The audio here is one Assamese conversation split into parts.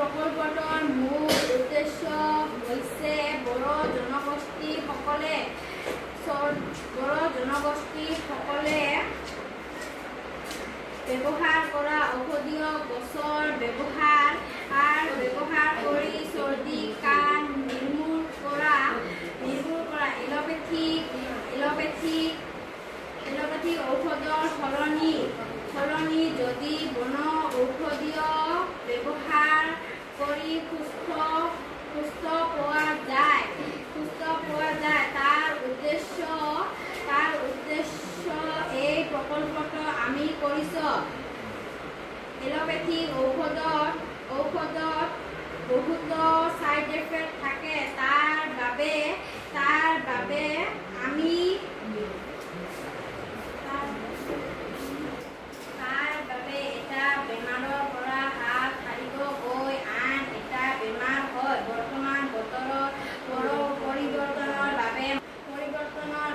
প্ৰকল্পটোৰ মূল উদ্দেশ্য হৈছে বড়ো জনগোষ্ঠীসকলে ব্যৱহাৰ কৰা ঔষধীয় গছৰ ব্যৱহাৰ কৰি চৰ্দি কাহ নিৰ্মূল কৰা এলোপেথিক ঔষধৰ সলনি যদি বন ঔষধীয় ব্যৱহাৰ কৰি সুস্থ পোৱা যায় তাৰ উদ্দেশ্য এই প্ৰকল্পটো আমি কৰিছোঁ। এলোপেথিক ঔষধত বহুতো সাইড এফেক্ট থাকে, তাৰ বাবে আমি এটা বেমাৰৰ পৰা হাত সাৰিব গৈ আন এটা বেমাৰ হয়। বৰ্তমান বতৰৰ পৰিৱৰ্তনৰ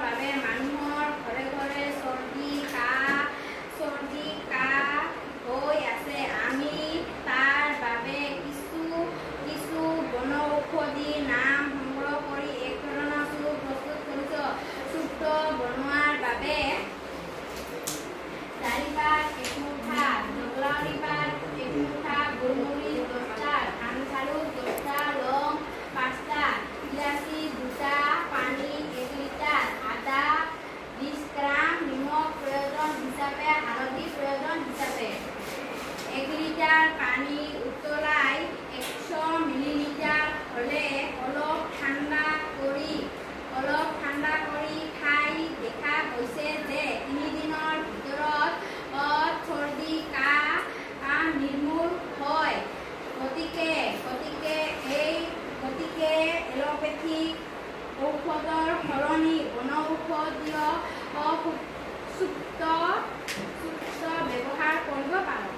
বাবে মানুহৰ ঘৰে ঘৰে চৰ্দি কাহ হৈ আছে। আমি তাৰ বাবে কিছু বনৌষধিৰ নাম সংগ্ৰহ কৰি এক ধৰণৰ চুপ প্ৰস্তুত কৰিছোঁ। চুপটো বনোৱাৰ বাবে দাৰিপাত 1 মুঠা, জগলাউৰি পাত 1 মুঠা, গোলমৰিচ 10টা, ধান চাউল 10টা, লং 5টা, ইলাচি 2টা, পানী 1 লিটাৰ, আদা 20 গ্ৰাম, নিমখ প্ৰয়োজন হিচাপে, হালধি প্ৰয়োজন হিচাপে। 1 লিটাৰ পানী উতলাই 100 মিলিলিটাৰ হ'লে অলপ ঠাণ্ডা কৰি খাই দেখা গৈছে যে 3 দিনৰ ভিতৰত চৰ্দি কাহ নিৰ্মূল হয়। গতিকে এলোপেথিক ঔষধৰ সলনি বনৌষধীয় চুক্ত ব্যৱহাৰ কৰিব পাৰোঁ।